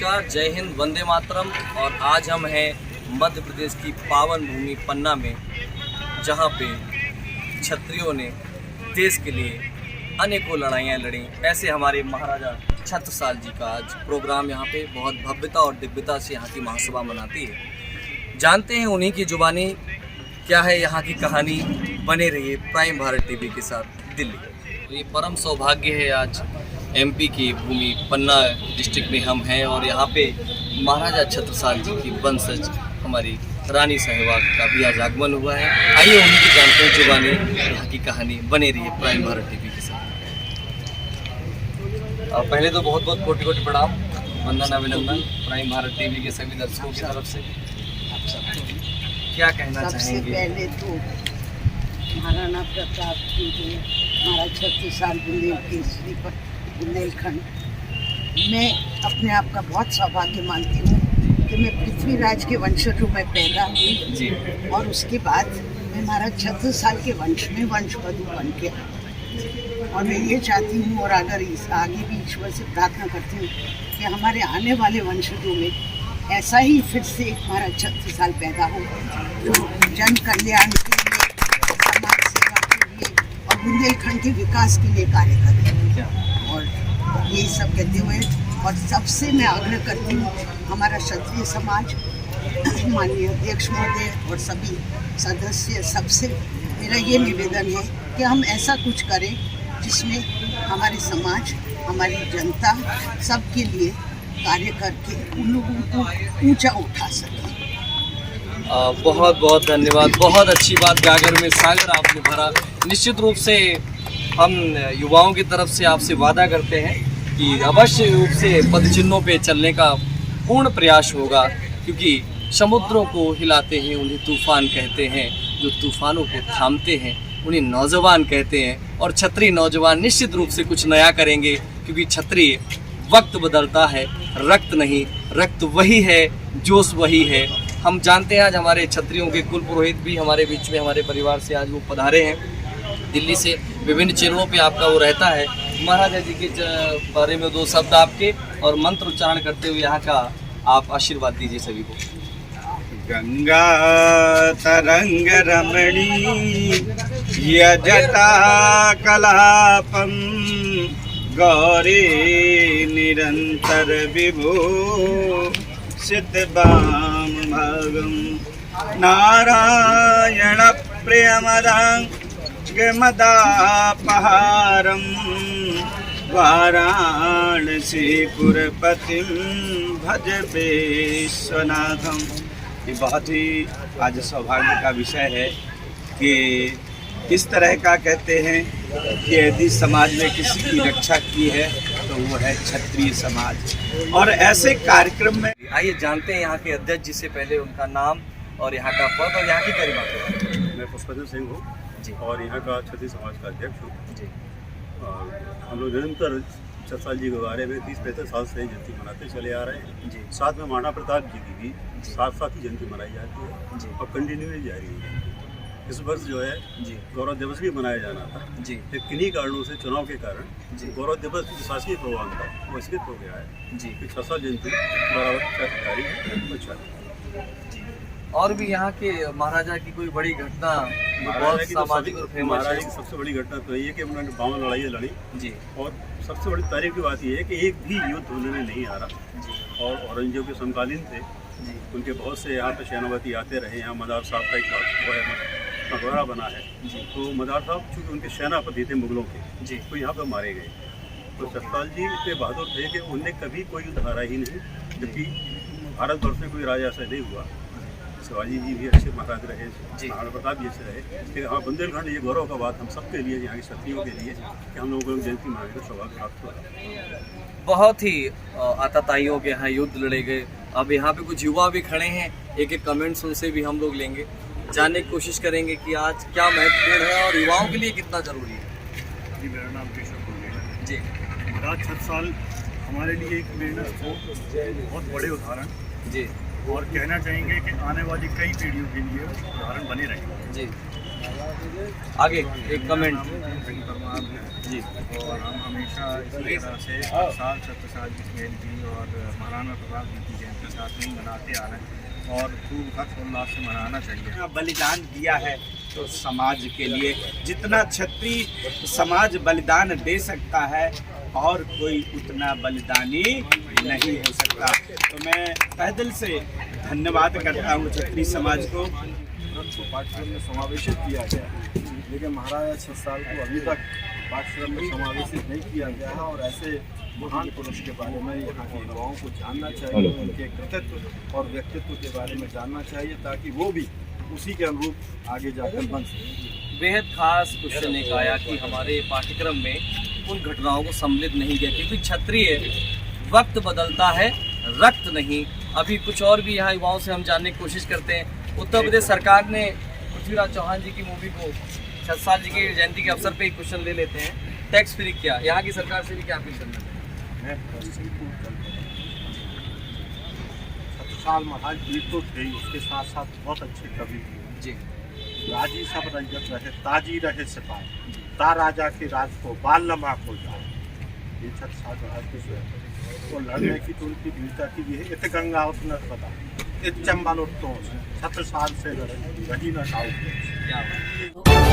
नमस्कार, जय हिंद, वंदे मातरम। और आज हम हैं मध्य प्रदेश की पावन भूमि पन्ना में, जहां पे क्षत्रियों ने देश के लिए अनेकों लड़ाइयाँ लड़ी। ऐसे हमारे महाराजा छत्रसाल जी का आज प्रोग्राम यहाँ पे बहुत भव्यता और दिव्यता से यहाँ की महासभा मनाती है। जानते हैं उन्हीं की जुबानी क्या है यहाँ की कहानी। बने रहिए प्राइम भारत टीवी के साथ दिल्ली। ये परम सौभाग्य है, आज एमपी की भूमि पन्ना डिस्ट्रिक्ट में हम हैं और यहाँ पे महाराजा छत्रसाल जी की वंशज हमारी रानी साहिबा का भी आज आगमन हुआ है। आइए उन्हीं की जानते हैं जुबानी, यहाँ की कहानी। बने रहिए प्राइम भारत टीवी के साथ। पहले तो बहुत बहुत कोटि कोटि प्रणाम, वंदन अभिनंदन प्राइम भारत टीवी के सभी दर्शकों की तरफ से। क्या कहना चाहेंगे? सबसे पहले तो महाराणा प्रताप की जो हमारा छत्रसाल बुंदेलखंड, मैं अपने आप का बहुत सौभाग्य मानती हूँ कि मैं पृथ्वीराज के वंशजों में पैदा हुई और उसके बाद मैं महाराज छत्रसाल के वंश में वंशवधु बन के। और मैं ये चाहती हूँ और अगर इस आगे भी ईश्वर से प्रार्थना करती हूँ कि हमारे आने वाले वंशजों में ऐसा ही फिर से एक महाराज छत्रसाल पैदा हो, जन कल्याण के लिए, समाज सेवा के लिए और बुंदेलखंड के विकास के लिए कार्य करें। और यही सब कहते हुए और सबसे मैं आग्रह करती हूँ हमारा क्षत्रिय समाज, माननीय अध्यक्ष महोदय और सभी सदस्य, सबसे मेरा ये निवेदन है कि हम ऐसा कुछ करें जिसमें हमारे समाज, हमारी जनता सबके लिए कार्य करके उन लोगों को ऊंचा उठा सके। बहुत बहुत धन्यवाद। बहुत अच्छी बात, गागर में सागर आपने भरा। निश्चित रूप से हम युवाओं की तरफ से आपसे वादा करते हैं कि अवश्य रूप से पद चिन्हों पे चलने का पूर्ण प्रयास होगा, क्योंकि समुद्रों को हिलाते हैं उन्हें तूफान कहते हैं, जो तूफानों को थामते हैं उन्हें नौजवान कहते हैं। और क्षत्रिय नौजवान निश्चित रूप से कुछ नया करेंगे, क्योंकि क्षत्रिय वक्त बदलता है, रक्त नहीं। रक्त वही है, जोश वही है। हम जानते हैं आज हमारे क्षत्रियों के कुल पुरोहित भी हमारे बीच में, हमारे परिवार से आज वो पधारे हैं दिल्ली से। विभिन्न चैनलों पे आपका वो रहता है। महाराजा जी के बारे में दो शब्द आपके और मंत्र उच्चारण करते हुए यहाँ का आप आशीर्वाद दीजिए सभी को। गंगा तरंग रमणी यजटा कलापम गौरी निरंतर विभो सिद्धवाम भागम नारायण प्रियमदां मदापहारम वाराणसीपुरपतिं भज विश्वनाथम। ये बहुत ही आज सौभाग्य का विषय है कि इस तरह का कहते हैं कि यदि समाज में किसी की रक्षा की है तो वो है क्षत्रिय समाज। और ऐसे कार्यक्रम में आइए जानते हैं यहाँ के अध्यक्ष जी से पहले उनका नाम और यहाँ का पद और यहाँ की गरिमा। मैं पुष्पेंद्र सिंह हूँ और यहाँ का क्षत्रिय समाज का अध्यक्ष हूँ जी। और हम लोग निरंतर छत्रसाल जी के बारे में 30-35 साल से जयंती मनाते चले आ रहे हैं जी। साथ साथ में महाराणा प्रताप जी की भी साथ ही जयंती मनाई जाती है जी। और कंटिन्यू जारी है। इस वर्ष जो है जी गौरव दिवस भी मनाया जाना था जी। लेकिन किन्हीं कारणों से, चुनाव के कारण जी। गौरव दिवस जो शासकीय प्रोग्राम था वो स्थगित हो गया है जी। कि छत्रसाल जयंती बराबर जारी है। और भी यहाँ के महाराजा की कोई बड़ी घटना बहुत सामाजिक और फेमस महाराजा है? की सबसे बड़ी घटना तो ये कि उन्होंने 52 लड़ाइयाँ लड़ी जी। और सबसे बड़ी तारीफ की बात यह है कि एक भी युद्ध उन्होंने नहीं हारा जी। और औरंगजेब के समकालीन थे जी। उनके बहुत से यहाँ पे सेनापति आते रहे। यहाँ मदार साहब का एक मकबरा बना है जी। तो मदार साहब चूँकि उनके सेनापति थे मुगलों के जी। तो यहाँ पे मारे गए। तो छत्रसाल जी इतने बहादुर थे कि उनने कभी कोई युद्ध हारा ही नहीं, जबकि भारतवर्ष में कोई राजा ऐसा नहीं हुआ। शिवाजी जी भी अच्छे महाराज रहे, महाराणा प्रताप जी अच्छे रहे, लेकिन हाँ बुंदेलखंड ये गौरव का बात हम सबके लिए, यहाँ के क्षत्रियों के लिए, कि हम लोगों को जयंती मनाने का सौभाग्य प्राप्त हुआ। बहुत ही आताताइयों के यहाँ युद्ध लड़े गए। अब यहाँ पे कुछ युवा भी खड़े हैं, एक एक कमेंट्स उनसे भी हम लोग लेंगे, जानने की कोशिश करेंगे कि आज क्या महत्वपूर्ण है और युवाओं के लिए कितना जरूरी है। जी, मेरा नाम केशव है जी। महाराज छत्रसाल हमारे लिए एक मेहनत को बहुत बड़े उदाहरण जी। और कहना चाहेंगे कि आने वाली कई पीढ़ियों के लिए उदाहरण बने रहेंगे जी। आगे एक कमेंट। जी और हम हमेशा इसी तरह से हर साल छत्रसाल की जयंती और महाराणा प्रताप जी की जयंती साथ में ही मनाते आ रहे हैं और खूब हर्षोल्लास से मनाना चाहिए। जितना बलिदान दिया है तो समाज के लिए, जितना क्षत्रिय समाज बलिदान दे सकता है और कोई उतना बलिदानी नहीं हो सकता। तो मैं तहे दिल से धन्यवाद करता हूँ क्षत्रिय समाज को। पाठ्यक्रम में समावेशित किया गया, लेकिन महाराजा छत्रसाल को अभी तक पाठ्यक्रम में समावेशित नहीं किया गया है और ऐसे महान पुरुष के बारे में यहाँ के युवाओं को जानना चाहिए, उनके कृतित्व और व्यक्तित्व के बारे में जानना चाहिए ताकि वो भी उसी के अनुरूप आगे जाकर बन सके। बेहद खास क्वेश्चन एक आया कि हमारे पाठ्यक्रम में उन घटनाओं को सम्मिलित नहीं किया क्योंकि क्षत्रिय वक्त बदलता है, रक्त नहीं। अभी कुछ और भी यहाँ युवाओं से हम जानने की कोशिश करते हैं। उत्तर प्रदेश सरकार ने पृथ्वीराज चौहान जी की मूवी को छत्रसाल जी की जयंती के अवसर पे एक क्वेश्चन ले लेते हैं, टैक्स फ्री किया। यहाँ की सरकार से भी क्या अपील करना है? मैं छत्रसाल महाराज जी तो थे, उसके साथ साथ बहुत अच्छे कवि थे जी। राजी सब रंजत रहे, ताजी रहे सिपाही, ता राजा के राज को बाल नमा को जाए। ये छत्रसाल महाराज के तो लड़ने की तो उनकी वीरता की भी है। इत गंगा उतना पता, इत चंबल उत्तोष, छत्रसाल से लड़े रही न साउथ। क्या बात।